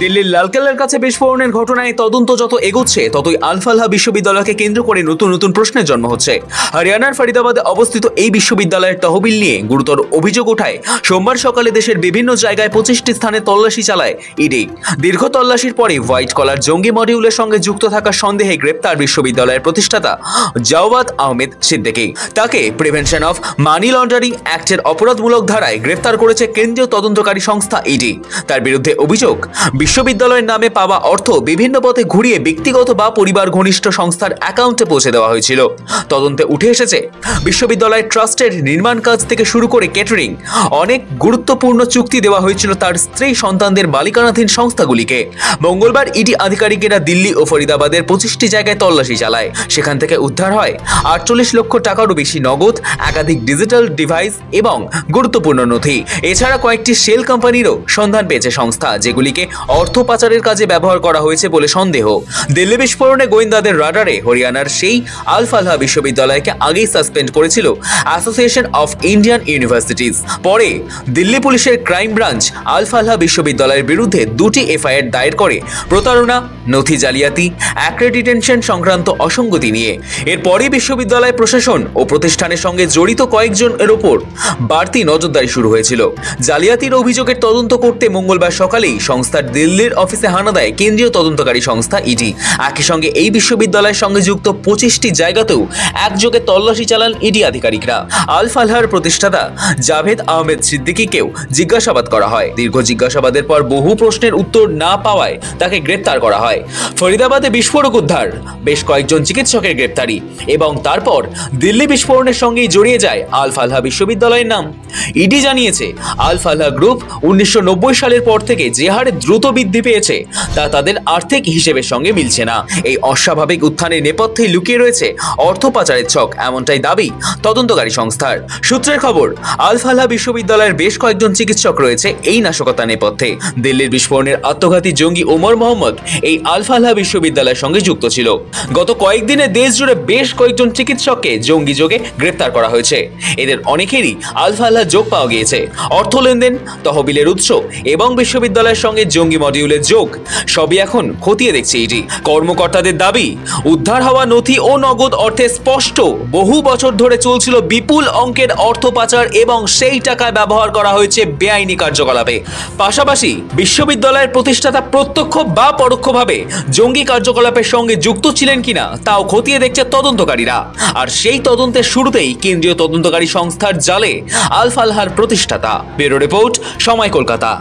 দিল্লির লালকেল্লার কাছে বিস্ফোরণের ঘটনায় তদন্ত যত এগোচ্ছে ততই আল-ফালাহ বিশ্ববিদ্যালয়কে কেন্দ্র করে নতুন নতুন প্রশ্নের জন্ম হচ্ছে। হরিয়ানার ফরিদাবাদে অবস্থিত এই বিশ্ববিদ্যালয়ের তহবিল নিয়ে গুরুতর অভিযোগ ওঠায় সোমবার সকালে দেশের বিভিন্ন জায়গায় 25টি স্থানে তল্লাশি চালায় ইডি। দীর্ঘ তল্লাশির পরে হোয়াইট কলার জঙ্গি মডিউলের সঙ্গে যুক্ত থাকার সন্দেহে গ্রেপ্তার বিশ্ববিদ্যালয়ের প্রতিষ্ঠাতা জাওয়াদ আহমেদ সিদ্দিকী। তাকে প্রিভেনশন অফ মানি লন্ডারিং অ্যাক্টের অপরাধমূলক ধারায় গ্রেপ্তার করেছে কেন্দ্রীয় তদন্তকারী সংস্থা ইডি। তার বিরুদ্ধে অভিযোগ, বিশ্ববিদ্যালয়ের নামে পাওয়া অর্থ বিভিন্ন পথে ঘুরিয়ে ব্যক্তিগত বা পরিবার ঘনিষ্ঠ সংস্থার অ্যাকাউন্টে পৌঁছে দেওয়া হয়েছিল। তদন্তে উঠে এসেছে বিশ্ববিদ্যালয়ের ট্রাস্টের নির্মাণ কাজ থেকে শুরু করে ক্যাটারিং অনেক গুরুত্বপূর্ণ চুক্তি দেওয়া হয়েছিল তার স্ত্রী সন্তানদের মালিকানাধীন সংস্থাগুলিকে। মঙ্গলবার ইডি আধিকারিকেরা দিল্লি ও ফরিদাবাদের 25টি জায়গায় তল্লাশি চালায়। সেখান থেকে উদ্ধার হয় 48 লক্ষ টাকারও বেশি নগদ, একাধিক ডিজিটাল ডিভাইস এবং গুরুত্বপূর্ণ নথি। এছাড়া কয়েকটি শেল কোম্পানিরও সন্ধান পেয়েছে সংস্থা, যেগুলিকে অর্থ পাচারের কাজে ব্যবহার করা হয়েছে বলে সন্দেহ। দিল্লি বিস্ফোরণে গোয়েন্দাদের রাডারে হরিয়ানার সেই আল-ফালাহ বিশ্ববিদ্যালয়কে আগেই সাসপেন্ড করেছিল অ্যাসোসিয়েশন অফ ইন্ডিয়ান ইউনিভার্সিটিজ। পরে দিল্লি পুলিশের ক্রাইম ব্রাঞ্চ আল-ফালাহ বিশ্ববিদ্যালয়ের বিরুদ্ধে 2টি এফআইআর দায়ের করে প্রতারণা, নথি জালিয়াতি, অ্যাক্রেডিটেশন সংক্রান্ত অসঙ্গতি নিয়ে। এরপরই বিশ্ববিদ্যালয় প্রশাসন ও প্রতিষ্ঠানের সঙ্গে জড়িত কয়েকজনের ওপর বাড়তি নজরদারি শুরু হয়েছিল। জালিয়াতির অভিযোগের তদন্ত করতে মঙ্গলবার সকালেই সংস্থার দিল্লির অফিসে হানা দেয় কেন্দ্রীয় তদন্তকারী সংস্থা ইডি। একই সঙ্গে এই বিশ্ববিদ্যালয়ের সঙ্গে যুক্ত 25টি জায়গাতেও একযোগে তল্লাশি চালান ইডি আধিকারিকরা। আল-ফালাহর প্রতিষ্ঠাতা জাভেদ আহমেদ সিদ্দিকীকেও জিজ্ঞাসাবাদ করা হয়। দীর্ঘ জিজ্ঞাসাবাদের পর বহু প্রশ্নের উত্তর না পাওয়ায় তাকে গ্রেপ্তার করা হয়। ফরিদাবাদে বিস্ফোরক উদ্ধার, বেশ কয়েকজন চিকিৎসকের গ্রেপ্তারি এবং তারপর দিল্লি বিস্ফোরণের সঙ্গেই জড়িয়ে যায় আল-ফালাহ বিশ্ববিদ্যালয়ের নাম। ইডি জানিয়েছে, আল-ফালাহ গ্রুপ 1990 সালের পর থেকে যে হারে দ্রুত বৃদ্ধি পেয়েছে তা তাদের আর্থিক হিসেবের সঙ্গে মিলছে না। এই অস্বাভাবিক উত্থানের নেপথ্যে লুকিয়ে রয়েছে অর্থ পাচারের ছক, এমনটাই দাবি তদন্তকারী সংস্থার। সূত্রের খবর, আল-ফালাহ বিশ্ববিদ্যালয়ের বেশ কয়েকজন চিকিৎসক রয়েছে এই নাশকতা নেপথ্যে। দিল্লির বিস্ফোরণের আত্মঘাতী জঙ্গি ওমর মোহাম্মদ এই আল-ফালাহ বিশ্ববিদ্যালয়ের সঙ্গে যুক্ত ছিল। গত কয়েকদিনে দেশ জুড়ে বেশ কয়েকজন চিকিৎসককে জঙ্গি যোগে গ্রেপ্তার করা হয়েছে। এদের অনেকেরই আল-ফালাহ যোগ পাওয়া গিয়েছে। অর্থ লেনদেন, তহবিলের উৎস এবং বিশ্ববিদ্যালয়ের সঙ্গে জঙ্গি মডিউলের যোগ সবই এখন খতিয়ে দেখছে ইডি। কর্মকর্তাদের দাবি, উদ্ধার হওয়া নথি ও নগদ অর্থে স্পষ্ট বহু বছর ধরে চলছিল বিপুল অঙ্কের অর্থ পাচার এবং সেই টাকা ব্যবহার করা হয়েছে বেআইনি কার্যকলাপে। পাশাপাশি বিশ্ববিদ্যালয়ের প্রতিষ্ঠাতা প্রত্যক্ষ বা পরোক্ষভাবে জঙ্গি কার্যকলাপের সঙ্গে যুক্ত ছিলেন কিনা তাও খতিয়ে দেখছে তদন্তকারীরা। আর সেই তদন্তের শুরুতেই কেন্দ্রীয় তদন্তকারী সংস্থার জালে আল-ফালাহর প্রতিষ্ঠাতা। ব্যুরো রিপোর্ট, সময়, কলকাতা।